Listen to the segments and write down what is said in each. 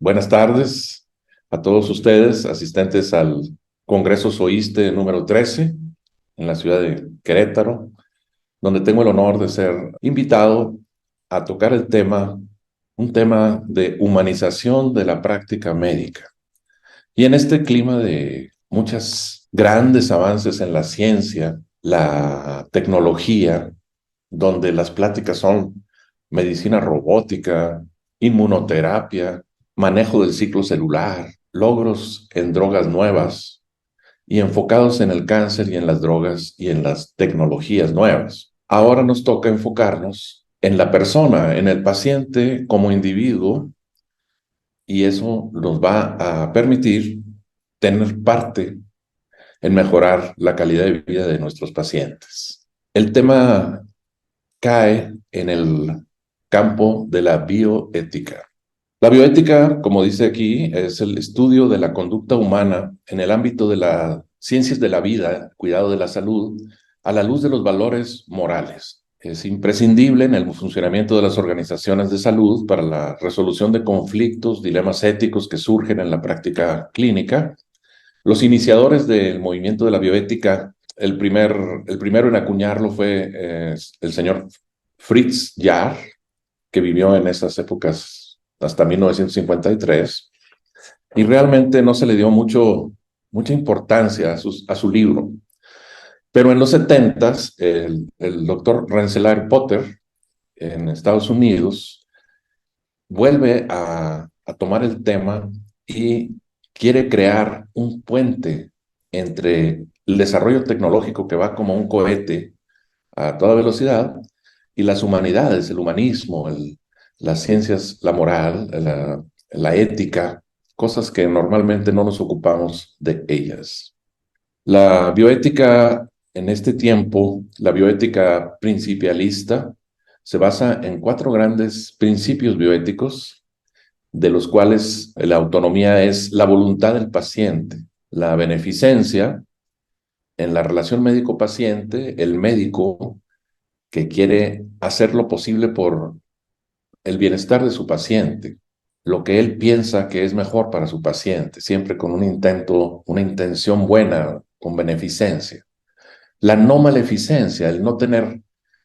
Buenas tardes a todos ustedes, asistentes al Congreso Soíste número 13 en la ciudad de Querétaro, donde tengo el honor de ser invitado a tocar un tema de humanización de la práctica médica. Y en este clima de muchos grandes avances en la ciencia, la tecnología, donde las pláticas son medicina robótica, inmunoterapia, manejo del ciclo celular, logros en drogas nuevas y enfocados en el cáncer y en las drogas y en las tecnologías nuevas. Ahora nos toca enfocarnos en la persona, en el paciente como individuo, y eso nos va a permitir tener parte en mejorar la calidad de vida de nuestros pacientes. El tema cae en el campo de la bioética. La bioética, como dice aquí, es el estudio de la conducta humana en el ámbito de las ciencias de la vida, cuidado de la salud, a la luz de los valores morales. Es imprescindible en el funcionamiento de las organizaciones de salud para la resolución de conflictos, dilemas éticos que surgen en la práctica clínica. Los iniciadores del movimiento de la bioética, el primero en acuñarlo fue el señor Fritz Jahr, que vivió en esas épocas hasta 1953, y realmente no se le dio mucha importancia a su libro. Pero en los 70s, el doctor Rensselaer Potter, en Estados Unidos, vuelve a tomar el tema y quiere crear un puente entre el desarrollo tecnológico que va como un cohete a toda velocidad y las humanidades, el humanismo, las ciencias, la moral, la ética, cosas que normalmente no nos ocupamos de ellas. La bioética en este tiempo, la bioética principialista, se basa en cuatro grandes principios bioéticos, de los cuales la autonomía es la voluntad del paciente, la beneficencia, en la relación médico-paciente, el médico que quiere hacer lo posible por el bienestar de su paciente, lo que él piensa que es mejor para su paciente, siempre con un intento, una intención buena, con beneficencia. La no maleficencia, el no tener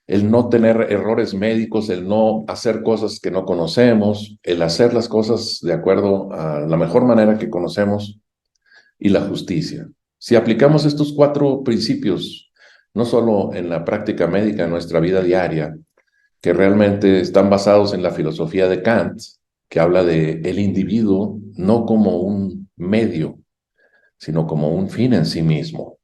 errores médicos, el no hacer cosas que no conocemos, el hacer las cosas de acuerdo a la mejor manera que conocemos, y la justicia. Si aplicamos estos cuatro principios, no solo en la práctica médica, en nuestra vida diaria, que realmente están basados en la filosofía de Kant, que habla de el individuo no como un medio, sino como un fin en sí mismo.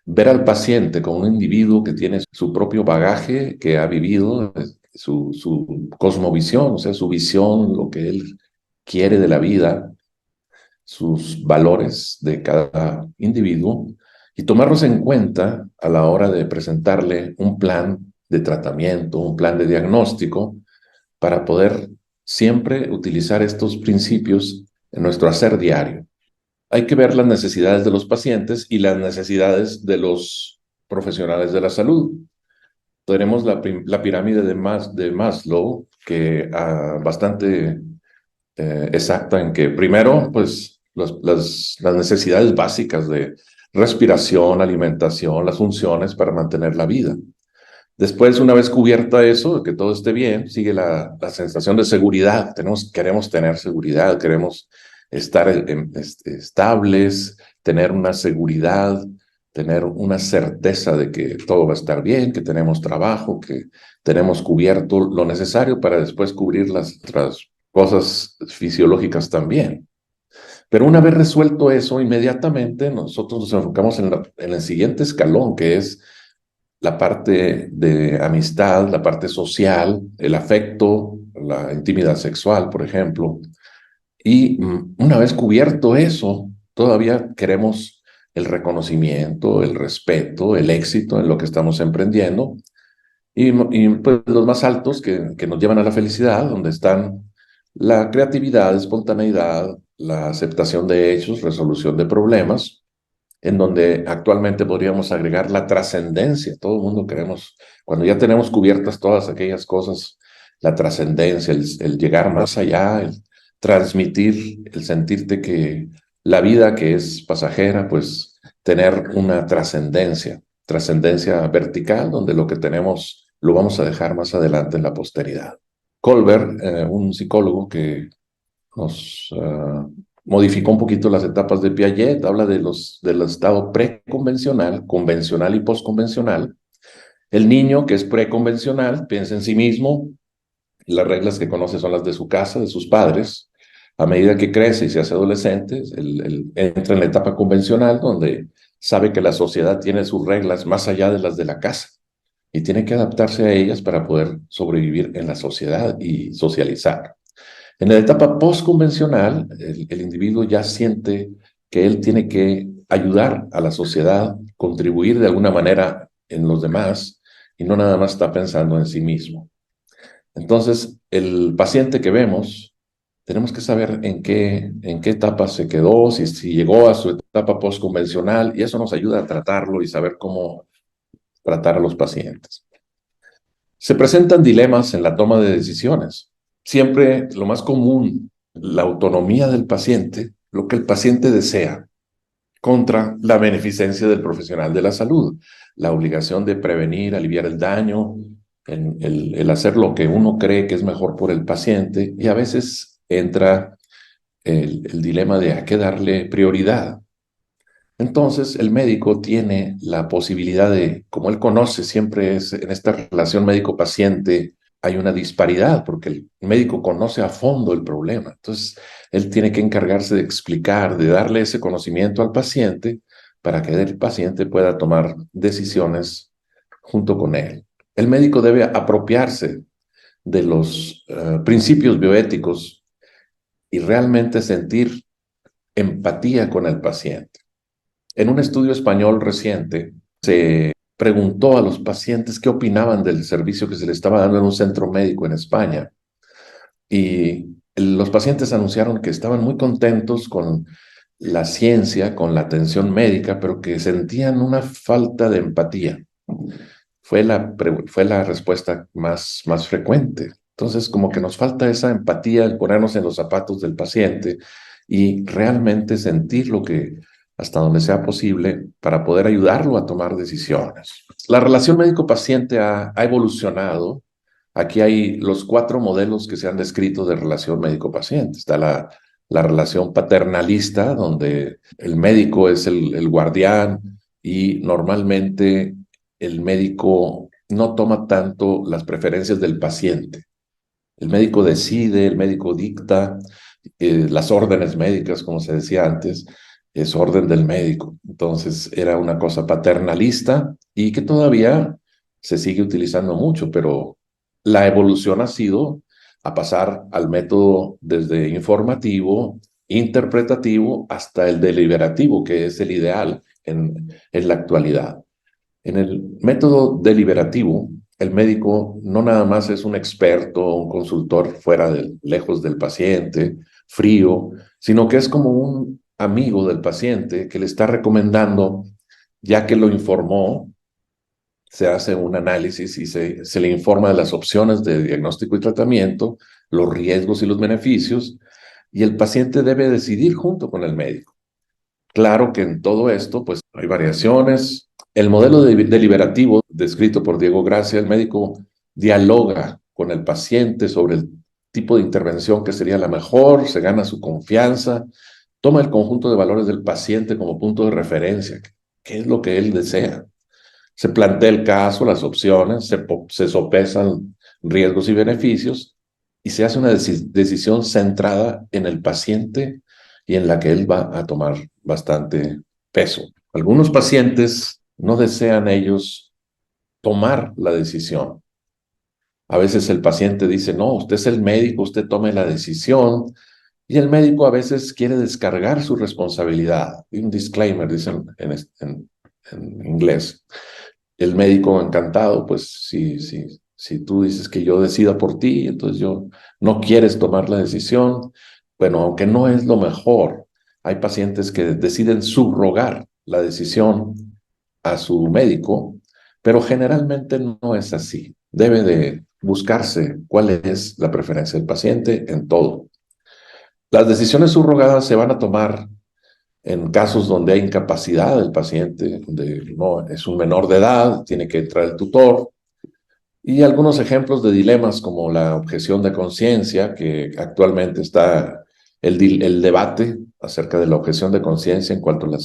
Ver al paciente como un individuo que tiene su propio bagaje, que ha vivido, su cosmovisión, o sea, su visión, lo que él quiere de la vida, sus valores de cada individuo, y tomarlos en cuenta a la hora de presentarle un plan de tratamiento, un plan de diagnóstico, para poder siempre utilizar estos principios en nuestro hacer diario. Hay que ver las necesidades de los pacientes y las necesidades de los profesionales de la salud. Tenemos la pirámide de Maslow, que bastante exacta en que primero, pues las necesidades básicas de respiración, alimentación, las funciones para mantener la vida. Después, una vez cubierta eso, que todo esté bien, sigue la sensación de seguridad. Queremos tener seguridad, queremos estar estables, tener una seguridad, tener una certeza de que todo va a estar bien, que tenemos trabajo, que tenemos cubierto lo necesario para después cubrir las otras cosas fisiológicas también. Pero una vez resuelto eso, inmediatamente nosotros nos enfocamos en el siguiente escalón, que es la parte de amistad, la parte social, el afecto, la intimidad sexual, por ejemplo. Y una vez cubierto eso, todavía queremos el reconocimiento, el respeto, el éxito en lo que estamos emprendiendo. Y pues los más altos que nos llevan a la felicidad, donde están la creatividad, espontaneidad, la aceptación de hechos, resolución de problemas, en donde actualmente podríamos agregar la trascendencia. Todo el mundo queremos, cuando ya tenemos cubiertas todas aquellas cosas, la trascendencia, el llegar más allá, el transmitir el sentirte que la vida que es pasajera, pues tener una trascendencia, trascendencia vertical, donde lo que tenemos lo vamos a dejar más adelante en la posteridad. Colbert, un psicólogo que nos modificó un poquito las etapas de Piaget, habla del estado preconvencional, convencional y postconvencional. El niño que es preconvencional piensa en sí mismo, las reglas que conoce son las de su casa, de sus padres. A medida que crece y se hace adolescente, él entra en la etapa convencional donde sabe que la sociedad tiene sus reglas más allá de las de la casa y tiene que adaptarse a ellas para poder sobrevivir en la sociedad y socializar. En la etapa postconvencional, el individuo ya siente que él tiene que ayudar a la sociedad, contribuir de alguna manera en los demás y no nada más está pensando en sí mismo. Entonces, el paciente que vemos, tenemos que saber en qué etapa se quedó, si llegó a su etapa postconvencional, y eso nos ayuda a tratarlo y saber cómo tratar a los pacientes. Se presentan dilemas en la toma de decisiones. Siempre lo más común, la autonomía del paciente, lo que el paciente desea, contra la beneficencia del profesional de la salud, la obligación de prevenir, aliviar el daño, el hacer lo que uno cree que es mejor por el paciente, y a veces entra el dilema de a qué darle prioridad. Entonces, el médico tiene la posibilidad de, como él conoce, siempre es en esta relación médico-paciente, hay una disparidad porque el médico conoce a fondo el problema. Entonces, él tiene que encargarse de explicar, de darle ese conocimiento al paciente para que el paciente pueda tomar decisiones junto con él. El médico debe apropiarse de los principios bioéticos y realmente sentir empatía con el paciente. En un estudio español reciente, se preguntó a los pacientes qué opinaban del servicio que se le estaba dando en un centro médico en España. Y los pacientes anunciaron que estaban muy contentos con la ciencia, con la atención médica, pero que sentían una falta de empatía. Fue la respuesta más frecuente. Entonces, como que nos falta esa empatía, el ponernos en los zapatos del paciente y realmente sentir lo que, hasta donde sea posible, para poder ayudarlo a tomar decisiones. La relación médico-paciente ha evolucionado. Aquí hay los 4 modelos que se han descrito de relación médico-paciente. Está la relación paternalista, donde el médico es el guardián y normalmente el médico no toma tanto las preferencias del paciente. El médico decide, el médico dicta, las órdenes médicas, como se decía antes, es orden del médico. Entonces era una cosa paternalista y que todavía se sigue utilizando mucho, pero la evolución ha sido a pasar al método desde informativo, interpretativo, hasta el deliberativo, que es el ideal en la actualidad. En el método deliberativo, el médico no nada más es un experto, un consultor lejos del paciente, frío, sino que es como un amigo del paciente que le está recomendando, ya que lo informó, se hace un análisis y se le informa de las opciones de diagnóstico y tratamiento, los riesgos y los beneficios, y el paciente debe decidir junto con el médico. Claro que en todo esto, pues hay variaciones. El modelo deliberativo descrito por Diego Gracia, el médico dialoga con el paciente sobre el tipo de intervención que sería la mejor, se gana su confianza, toma el conjunto de valores del paciente como punto de referencia, qué es lo que él desea. Se plantea el caso, las opciones, se sopesan riesgos y beneficios y se hace una decisión centrada en el paciente y en la que él va a tomar bastante peso. Algunos pacientes no desean ellos tomar la decisión. A veces el paciente dice, no, usted es el médico, usted tome la decisión. Y el médico a veces quiere descargar su responsabilidad. Un disclaimer, dicen en inglés. El médico encantado, pues si tú dices que yo decida por ti, entonces yo no quieres tomar la decisión. Bueno, aunque no es lo mejor, hay pacientes que deciden subrogar la decisión a su médico, pero generalmente no es así. Debe de buscarse cuál es la preferencia del paciente en todo. Las decisiones subrogadas se van a tomar en casos donde hay incapacidad del paciente, donde no es un menor de edad, tiene que entrar el tutor, y algunos ejemplos de dilemas como la objeción de conciencia, que actualmente está el debate acerca de la objeción de conciencia en cuanto a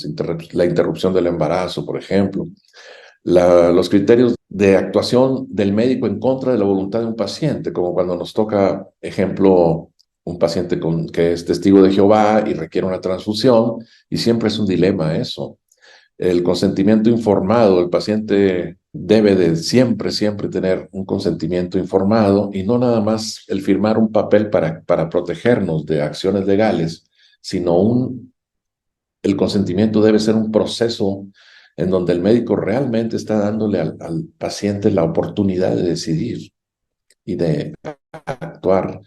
la interrupción del embarazo, por ejemplo, los criterios de actuación del médico en contra de la voluntad de un paciente, como cuando nos toca, ejemplo, un paciente que es testigo de Jehová y requiere una transfusión, y siempre es un dilema eso. El consentimiento informado, el paciente debe de siempre, siempre tener un consentimiento informado y no nada más el firmar un papel para protegernos de acciones legales, sino el consentimiento debe ser un proceso en donde el médico realmente está dándole al paciente la oportunidad de decidir y de actuar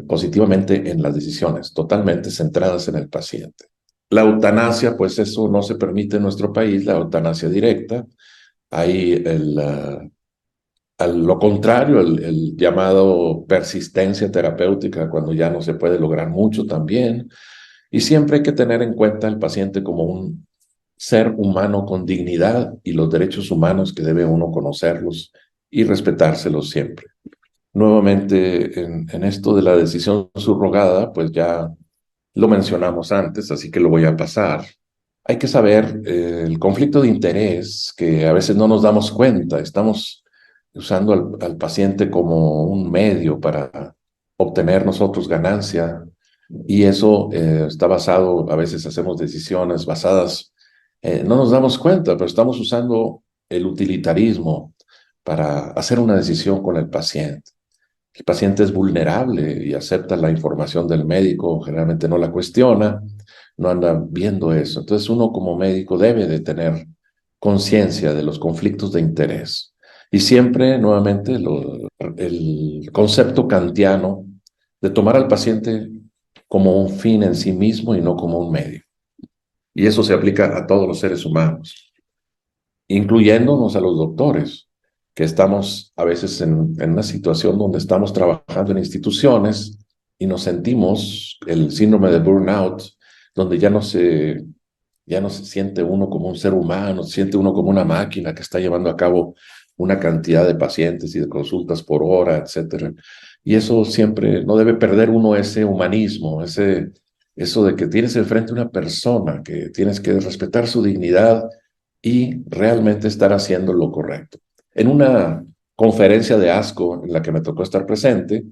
positivamente en las decisiones, totalmente centradas en el paciente. La eutanasia, pues eso no se permite en nuestro país, la eutanasia directa. Hay lo contrario, el llamado persistencia terapéutica, cuando ya no se puede lograr mucho también. Y siempre hay que tener en cuenta al paciente como un ser humano con dignidad y los derechos humanos que debe uno conocerlos y respetárselos siempre. Nuevamente, en esto de la decisión subrogada, pues ya lo mencionamos antes, así que lo voy a pasar. Hay que saber el conflicto de interés, que a veces no nos damos cuenta. Estamos usando al paciente como un medio para obtener nosotros ganancia, y eso está basado, a veces hacemos decisiones basadas, no nos damos cuenta, pero estamos usando el utilitarismo para hacer una decisión con el paciente. El paciente es vulnerable y acepta la información del médico, generalmente no la cuestiona, no anda viendo eso. Entonces uno como médico debe de tener conciencia de los conflictos de interés. Y siempre, nuevamente, el concepto kantiano de tomar al paciente como un fin en sí mismo y no como un medio. Y eso se aplica a todos los seres humanos, incluyéndonos a los doctores, que estamos a veces en una situación donde estamos trabajando en instituciones y nos sentimos el síndrome de burnout, donde ya no se siente uno como un ser humano, se siente uno como una máquina que está llevando a cabo una cantidad de pacientes y de consultas por hora, etcétera. Y eso siempre, no debe perder uno ese humanismo, eso de que tienes enfrente una persona, que tienes que respetar su dignidad y realmente estar haciendo lo correcto. En una conferencia de ASCO en la que me tocó estar presente,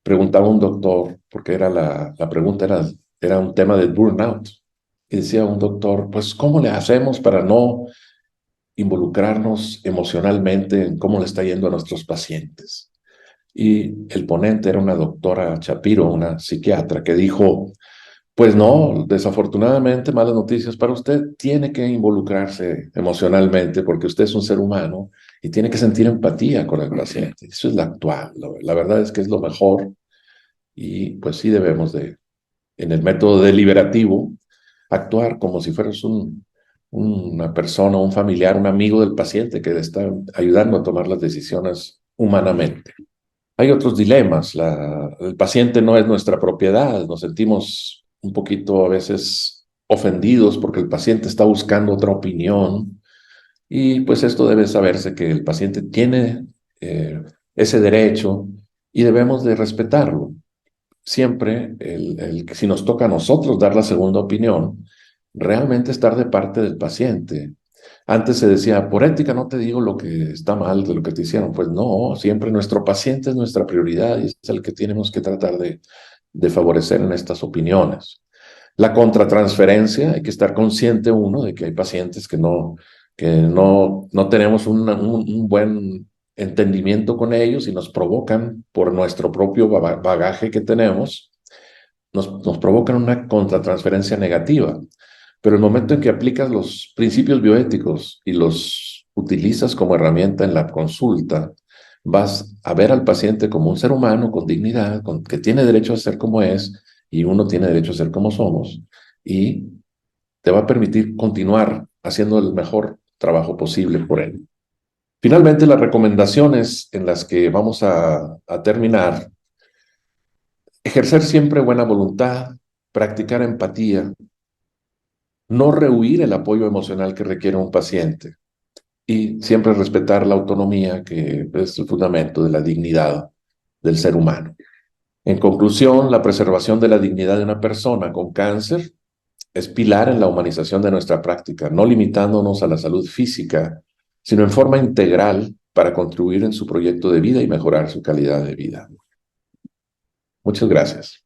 preguntaba un doctor, porque la pregunta era un tema de burnout, y decía un doctor, pues, ¿cómo le hacemos para no involucrarnos emocionalmente en cómo le está yendo a nuestros pacientes? Y el ponente era una doctora Shapiro, una psiquiatra, que dijo, pues no, desafortunadamente, malas noticias para usted, tiene que involucrarse emocionalmente porque usted es un ser humano y tiene que sentir empatía con el paciente. Eso es la actual, la verdad es que es lo mejor, y pues sí debemos de, en el método deliberativo, actuar como si fueras una persona, un familiar, un amigo del paciente que le está ayudando a tomar las decisiones humanamente. Hay otros dilemas. El paciente no es nuestra propiedad. Nos sentimos un poquito a veces ofendidos porque el paciente está buscando otra opinión, y pues esto debe saberse que el paciente tiene ese derecho y debemos de respetarlo. Siempre, si nos toca a nosotros dar la segunda opinión, realmente estar de parte del paciente. Antes se decía, por ética no te digo lo que está mal de lo que te hicieron. Pues no, siempre nuestro paciente es nuestra prioridad y es el que tenemos que tratar de favorecer en estas opiniones. La contratransferencia, hay que estar consciente uno de que hay pacientes que no tenemos un buen entendimiento con ellos y nos provocan, por nuestro propio bagaje que tenemos, nos provocan una contratransferencia negativa. Pero el momento en que aplicas los principios bioéticos y los utilizas como herramienta en la consulta, vas a ver al paciente como un ser humano con dignidad, que tiene derecho a ser como es, y uno tiene derecho a ser como somos, y te va a permitir continuar haciendo el mejor trabajo posible por él. Finalmente, las recomendaciones en las que vamos a terminar Ejercer siempre buena voluntad, practicar empatía, no rehuir el apoyo emocional que requiere un paciente y siempre respetar la autonomía, que es el fundamento de la dignidad del ser humano. En conclusión, la preservación de la dignidad de una persona con cáncer es pilar en la humanización de nuestra práctica, no limitándonos a la salud física, sino en forma integral para contribuir en su proyecto de vida y mejorar su calidad de vida. Muchas gracias.